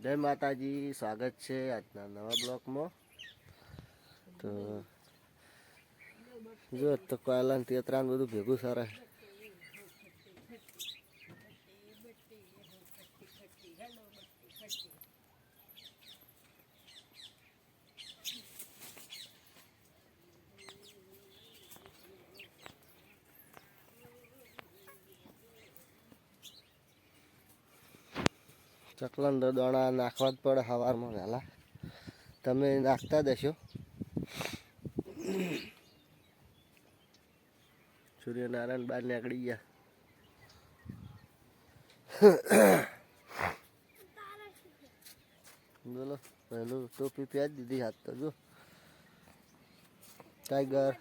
જય માતાજી, સ્વાગત છે આજના નવા બ્લોકમાં. તો જો તો કોયલા તેતરા બધું ભેગું સારા ચકલન દોણા નાખવા જ પડે સવારમાં વહેલા. તમે નાખતા દેશો. સૂર્યનારાયણ બહાર નીકળી ગયા. બોલો, પહેલું ટોપી પહેરી દીધી. હાથ તો જો ટાઈગર.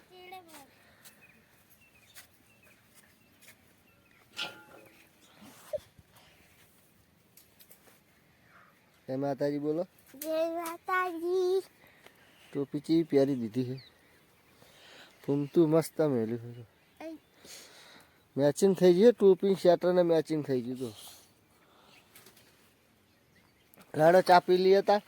જય માતાજી બોલો. જય માતાજી. ટોપી ચી પહેરી દીધી છે. ફૂમતું મસ્ત મેલ્યું છે. મેચિંગ થઈ ગયું. ટોપી શેટરને મેચિંગ થઈ ગયું. તો રાડો ચા પી લઈએ તા.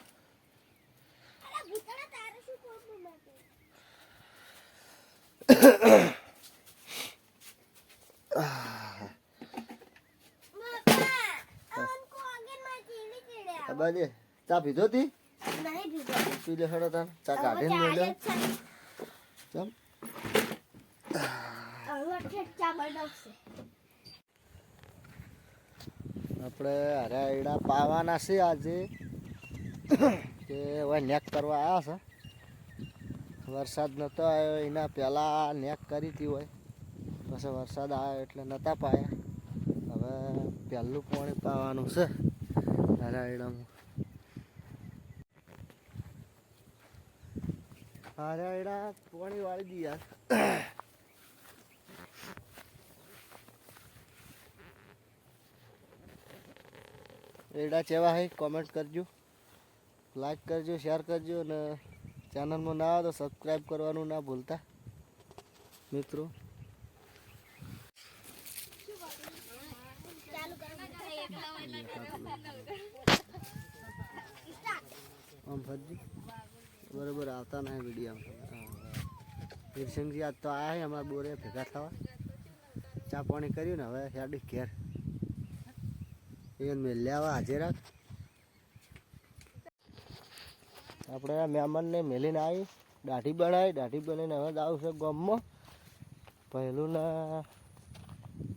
બાજે ચા પીધો તી પી લે હડો તાર ચા કાઢીને મેલ્યો. ચમ આપણે હરાયડા પાવાના છે આજે. કે હવે નેક કરવા આવ્યા છે. વરસાદ નહોતો આવ્યો એના પહેલાં નેક કરી હતી હોય. પછી વરસાદ આવ્યો એટલે નહોતા પાયા. હવે પહેલું પાણી પાવાનું છે હરાયડામાં. હરાયડા પાણી વાળી દી યાર. એડા ચેવા હે કોમેન્ટ કરજો, લાઈક કરજો, શેર કરજો અને ચેનલમાં ના આવે તો સબસ્ક્રાઈબ કરવાનું ના ભૂલતા મિત્રો. આમ ફરજી બરાબર આવતા નહીં વિડીયો. વીરસિંહજી આજ તો આવ્યા છે અમારા બોરે ભેગા થવા. ચા પાણી કર્યું ને હવે હેડી ઘેર. એ મેલ્યા હાજર. આપણે મહેમાનને મેલીને આવી દાઢી બનાવી. દાઢી બનાવીને હવે આવું છે ગામમાં. પહેલું ના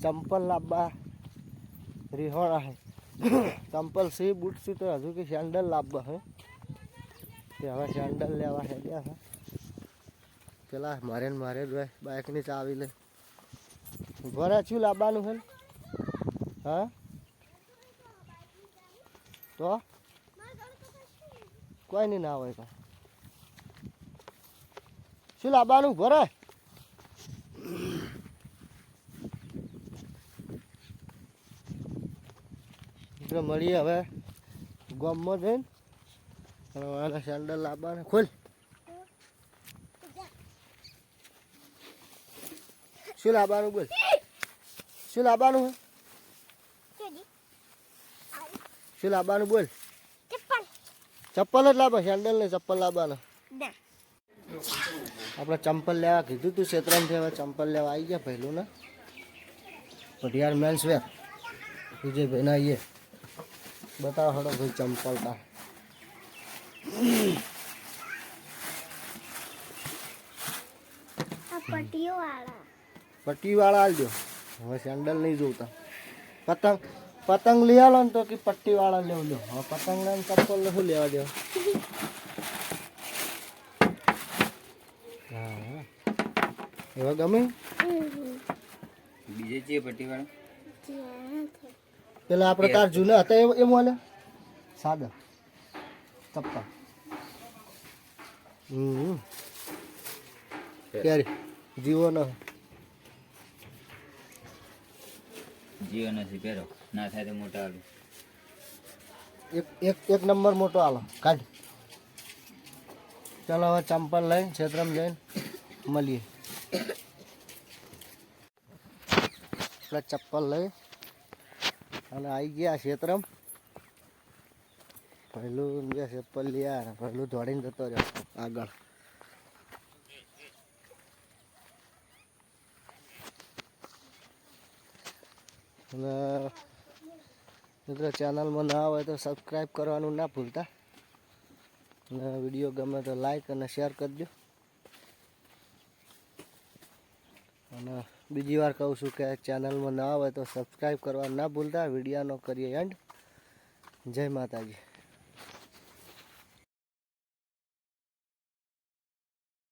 ચંપલ લાવવા રીહોણા છે. ચંપલ સી બૂટ સી તો હજુ કે સેન્ડલ લાવવા છે. તે હવે સેન્ડલ લેવા હેડ્યા છે. પેલા મારે ને મારે જ બાઇકની ચાવી લે ઘરે શું લાવવાનું છે. હા તો કોઈ નહીં ના હોય તો શું લાવવાનું ઘરે. એટલે મળીએ હવે ગામમાં જઈને. અને સેન્ડલ લાવવાના. ખોલ. શું લાવવાનું બોલ. શું લાવવાનું શું લાવવાનું બોલ. ચપ્પલ જ લાવો. સેન્ડલ ને ચપ્પલ લાવવાના. આપણે ચંપલ લેવા કીધું તું ક્ષેત્રમથી. હવે ચંપલ લેવા આવી ગયા. પહેલું ને પટિયાર મેન્સ વેર વિજયભાઈ ના આવીએ. બતાવો હડો ભાઈ ચંપલ તા. પટ્ટી વાળા આલજો. હવે સેન્ડલ નહીં જોતા. પતંગ લઈ આલો ને તો કે પટ્ટી વાળા લેવું લો. હવે પતંગ ને ચપ્પલ ને શું લેવા દેવા. હા એવા ગમે. બીજે છે પટ્ટી વાળા. પેલા આપણે તાર જૂના હતા એમ વાલે સાદા ચપ્પલ. ક્યારે જીવો ન જીઓ નથી પહેરો. ના થાય તો મોટા આલુ. એક નંબર મોટો આલો કાઢ. ચાલો હવે ચંપલ લઈને ક્ષેત્રમાં જઈને મળીએ. આપણે ચપ્પલ લઈ અને આવી ગયા ક્ષેત્રમાં. પહેલું બે ચપ્પલ લ્યા ને પહેલું દોડીને જતો રહ્યો આગળ. અને મિત્રો ચેનલમાં ના હોય તો સબસ્ક્રાઈબ કરવાનું ના ભૂલતા. અને વિડીયો ગમે તો લાઈક અને શેર કરજો. અને બીજી વાર કહું છું કે ચેનલમાં ના હોય તો સબસ્ક્રાઈબ કરવાનું ના ભૂલતા. વિડીયોનો કરીએ એન્ડ. જય માતાજી.